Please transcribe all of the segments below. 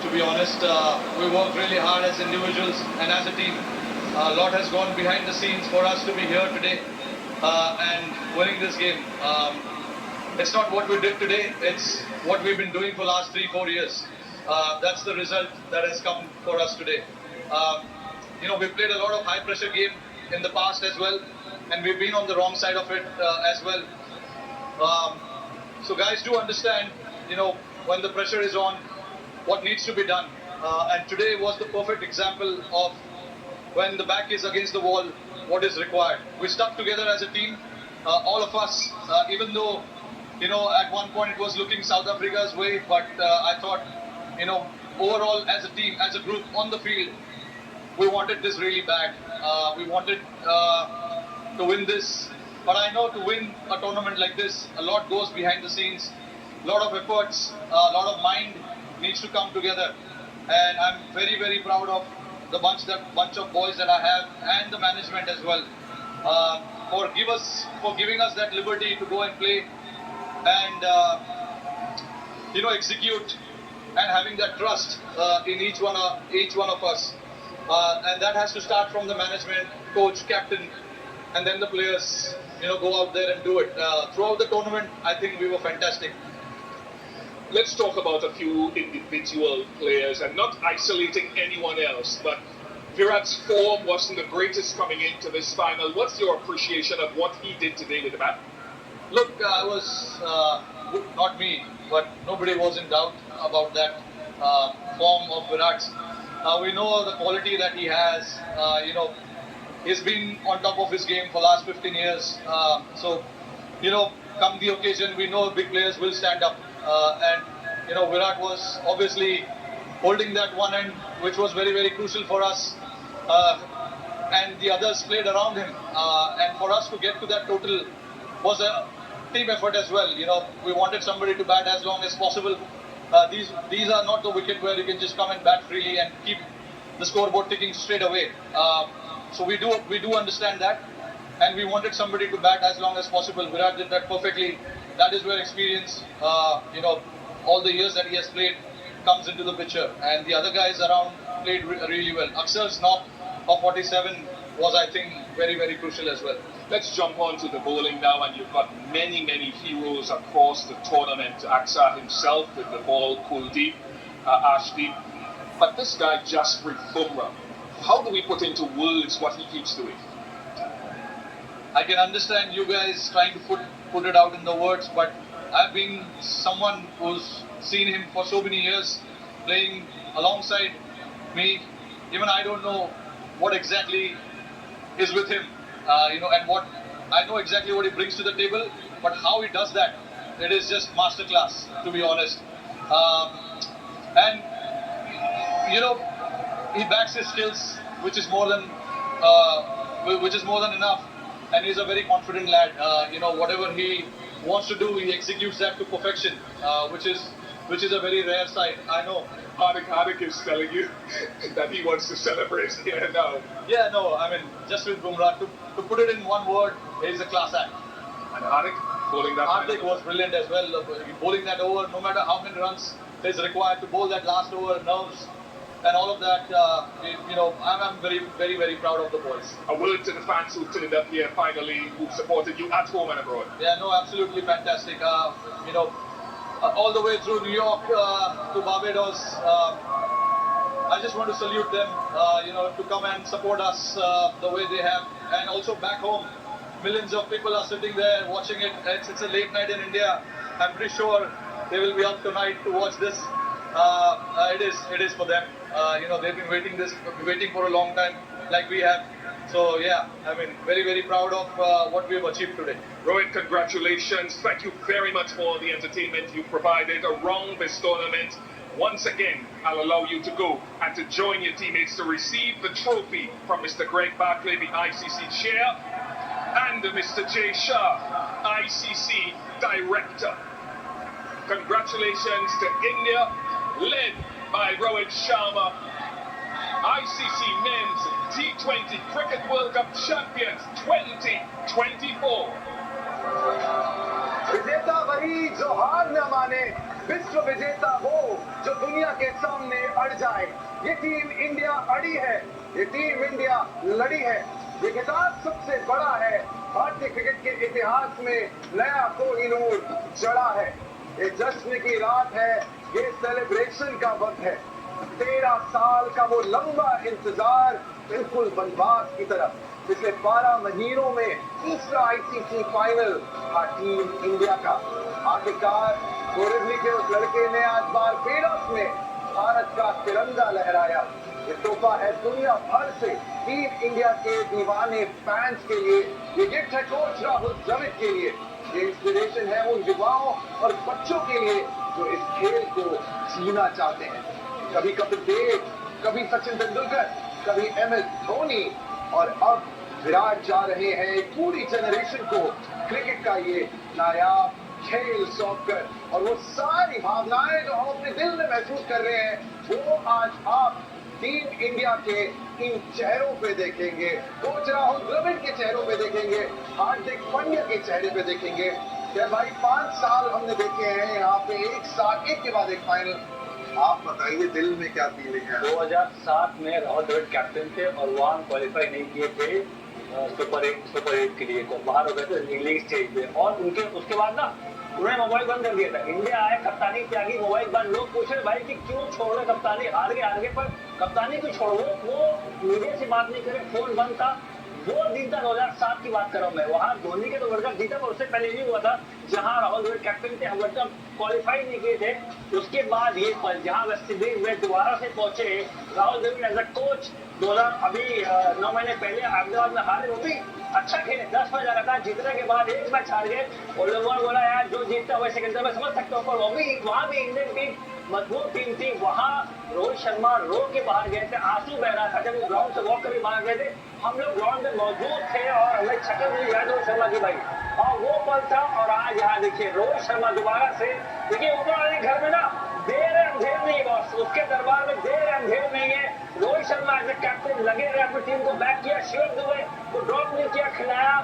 to be honest. We worked really hard as individuals and as a team. A lot has gone behind the scenes for us to be here today and winning this game. It's not what we did today, it's what we've been doing for the last 3-4 years. That's the result that has come for us today. We played a lot of high pressure game in the past as well, and we've been on the wrong side of it as well. So guys do understand, when the pressure is on, what needs to be done. And today was the perfect example of when the back is against the wall, what is required. We stuck together as a team, all of us, even though, at one point it was looking South Africa's way, but I thought, overall as a team, as a group on the field, we wanted this really bad. We wanted to win this. But I know to win a tournament like this, a lot goes behind the scenes, a lot of efforts, a lot of mind needs to come together. And I'm very, very proud of the bunch of boys that I have and the management as well for giving us that liberty to go and play and execute and having that trust in each one of us. And that has to start from the management, coach, captain, and then the players, go out there and do it. Throughout the tournament, I think we were fantastic. Let's talk about a few individual players and not isolating anyone else, but Virat's form wasn't the greatest coming into this final. What's your appreciation of what he did today with the bat? Look, I was, not me, but nobody was in doubt about that form of Virat's. We know the quality that he has. He's been on top of his game for the last 15 years. So, come the occasion, we know big players will stand up. And Virat was obviously holding that one end, which was very, very crucial for us. And the others played around him. And for us to get to that total was a team effort as well. We wanted somebody to bat as long as possible. These are not the wicket where you can just come and bat freely and keep the scoreboard ticking straight away. So we do understand that, and we wanted somebody to bat as long as possible. Virat did that perfectly. That is where experience, all the years that he has played comes into the picture. And the other guys around played really well. Aksar's knock of 47 was, I think, very, very crucial as well. Let's jump on to the bowling now, and you've got many, many heroes across the tournament. Aksar himself with the ball, Kuldeep, Ashdeep. But this guy, Jasprit Bumrah, how do we put into words what he keeps doing? I can understand you guys trying to put it out in the words, but I've been someone who's seen him for so many years playing alongside me. Even I don't know what exactly is with him, and what I know exactly what he brings to the table, but how he does that, it is just masterclass, to be honest. And he backs his skills, which is more than enough. And he's a very confident lad. Whatever he wants to do, he executes that to perfection, which is a very rare sight. I know. Hardik is telling you that he wants to celebrate here now. Yeah, no, I mean, Jasprit Bumrah, to put it in one word, he's a class act. And Hardik bowling that. Hardik was brilliant as well. Bowling that over, no matter how many runs is required to bowl that last over, nerves and all of that. I'm very, very, very proud of the boys. A word to the fans who turned up here finally, who supported you at home and abroad. Yeah, no, absolutely fantastic. All the way through New York to Barbados, I just want to salute them, to come and support us the way they have. And also back home, millions of people are sitting there watching it. It's a late night in India. I'm pretty sure they will be up tonight to watch this. It is for them. They've been waiting for a long time, like we have. So yeah, very, very proud of what we've achieved today. Rohit, congratulations. Thank you very much for the entertainment you provided around this tournament. Once again, I'll allow you to go and to join your teammates to receive the trophy from Mr. Greg Barclay, the ICC Chair, and Mr. Jay Shah, ICC Director. Congratulations to India, led by Rohit Sharma, ICC Men's T20 Cricket World Cup Champions 2024. विजेता वही जो हार न माने, विश्व विजेता वो जो दुनिया के सामने अड़ जाए। ये टीम इंडिया अड़ी है, ये टीम इंडिया लड़ी है। ये खिताब सबसे बड़ा है, भारतीय क्रिकेट के इतिहास में नया कोहिनूर चढ़ा है। ये जश्न की रात है, ये सेलिब्रेशन का वक्त है। 13 साल का वो लंबा इंतजार बिल्कुल बनवास की तरफ। पिछले 12 महीनों में तीसरा आईसीसी फाइनल था टीम इंडिया का। आखिरकार बोरिवली के उस लड़के ने आज बारबेडोस में भारत का तिरंगा लहराया। ये तोहफा है दुनिया भर से टीम इंडिया के दीवाने फैंस के लिए। ये गिफ्ट है कोच राहुल द्रविड़ के लिए। ये इंस्पिरेशन है उन युवाओं और बच्चों के लिए जो इस खेल को जीना चाहते हैं। कभी कपिल देव, कभी सचिन तेंदुलकर, कभी एमएस धोनी और अब विराट जा रहे हैं एक पूरी जनरेशन को क्रिकेट का ये नायाब खेल सौंपकर। और वो सारी भावनाएं जो हम अपने दिल में महसूस कर रहे हैं वो आज आप टीम इंडिया के इन चेहरों पे देखेंगे। कोच राहुल द्रविड़ के चेहरों पे देखेंगे, हार्दिक पांड्या के चेहरे पे देखेंगे। क्या भाई 5 साल हमने देखे हैं यहाँ पे, एक साथ एक के बाद एक फाइनल। आप बताइए दिल में क्या फीलिंग है? 2007 में राहुल द्रविड़ कैप्टन थे और वहाँ क्वालिफाई नहीं किए थे सुपर 8 के लिए, तो बाहर हो गए थे लीग स्टेज पे। और उनके उसके बाद ना उन्होंने मोबाइल बंद कर दिया था। इंडिया आए, कप्तानी त्यागी, मोबाइल बंद। लोग पूछ रहे भाई कि क्यों छोड़ रहे कप्तानी, हार गए पर कप्तानी क्यों छोड़ रहे? वो मीडिया से बात नहीं करे, फोन बंद था। वो दिन था 2007 की बात कर रहा हूँ मैं। वहाँ धोनी के तो वर्ल्ड कप जीता, पर उससे पहले नहीं हुआ था जहाँ राहुल द्रविड़ कैप्टन थे, हम वर्ल्ड कप क्वालिफाई नहीं किए थे। उसके बाद ये पल जहाँ वेस्ट इंडीज में दोबारा से पहुंचे Rahul Dravid as a coach. 9 महीने पहले अहमदाबाद में हारे, वो भी अच्छा खेले, 10 मैच लगातार जीतने के बाद एक मैच हार गए। और लोगों ने बोला यार जो जीतता है वैसे खेलता, मैं समझ सकता हूँ, पर वो भी वहाँ भी इंडियन टीम मजबूत टीम थी। वहाँ रोहित शर्मा रो के बाहर गए थे, आंसू बह रहा था जब वो ग्राउंड से वॉक करके बाहर गए थे। हम लोग ग्राउंड में मौजूद थे और हमें शक्ल मिली याद रोहित शर्मा की भाई, और वो पल था। और आज यहाँ देखिए रोहित शर्मा दोबारा से, देखिए ऊपर वाले घर में ना देर है अंधेर नहीं बॉस, उसके दरबार में देर है अंधेर नहीं है। Rohit Sharma as a captain लगे रहे, अपनी टीम को बैक किया। शिव दुबे को ड्रॉप नहीं किया, खिलाया।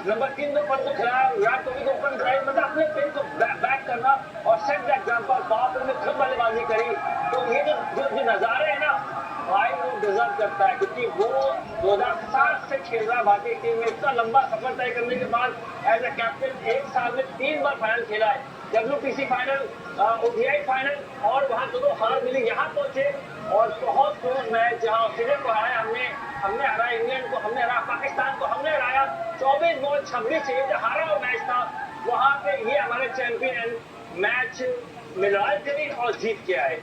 नंबर 3 पर तो खिलाया, विराट कोहली को ओपन कराई, मतलब अपने टीम को बैक करना और सेट द एग्जांपल। बाप ने खुद बल्लेबाजी करी। तो ये जो नजारे है ना भाई, वो डिजर्व करता है, क्योंकि वो 2007 से खेल रहा भारतीय टीम में। इतना लंबा सफर तय करने के बाद एज ए कैप्टन 1 साल में 3 बार फाइनल खेला है, WPC फाइनल, ODI फाइनल, और वहां दोनों हार मिली। यहाँ पहुंचे और बहुत क्लोज मैच जहाँ ऑस्ट्रेलिया को हराया हमने हराया, इंग्लैंड को हमने हराया, पाकिस्तान को हमने हराया। 24 बॉल 26 चाहिए जो हारा हुआ मैच था, वहां पे ये हमारे चैंपियन मैच में लड़ाई करी और जीत के आए।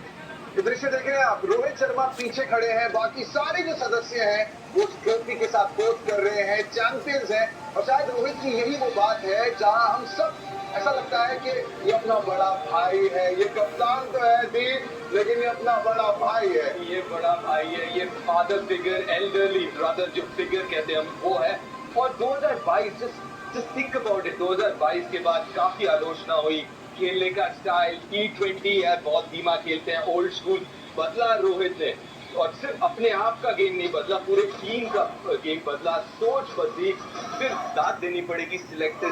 ये दृश्य देख रहे हैं आप, रोहित शर्मा पीछे खड़े हैं, बाकी सारे जो सदस्य हैं वो ट्रॉफी के साथ पोज कर रहे हैं, चैंपियंस हैं। और शायद रोहित की यही वो बात है जहां हम सब ऐसा लगता है कि ये अपना बड़ा भाई है। ये कप्तान तो है दीप, लेकिन ये अपना बड़ा भाई है। ये बड़ा भाई है, ये फादर फिगर, एल्डरली ब्रदर जो फिगर कहते हैं हम, वो है। और 2022 जस्ट थिंक अबाउट इट, 2022 के बाद काफी आलोचना हुई खेलने का स्टाइल, T20 है, बहुत धीमा खेलते हैं, ओल्ड स्कूल। बदला रोहित ने, और सिर्फ अपने आप का गेम नहीं बदला, पूरे टीम का गेम बदला, सोच बदली। फिर दाद देनी पड़ेगी सिलेक्टर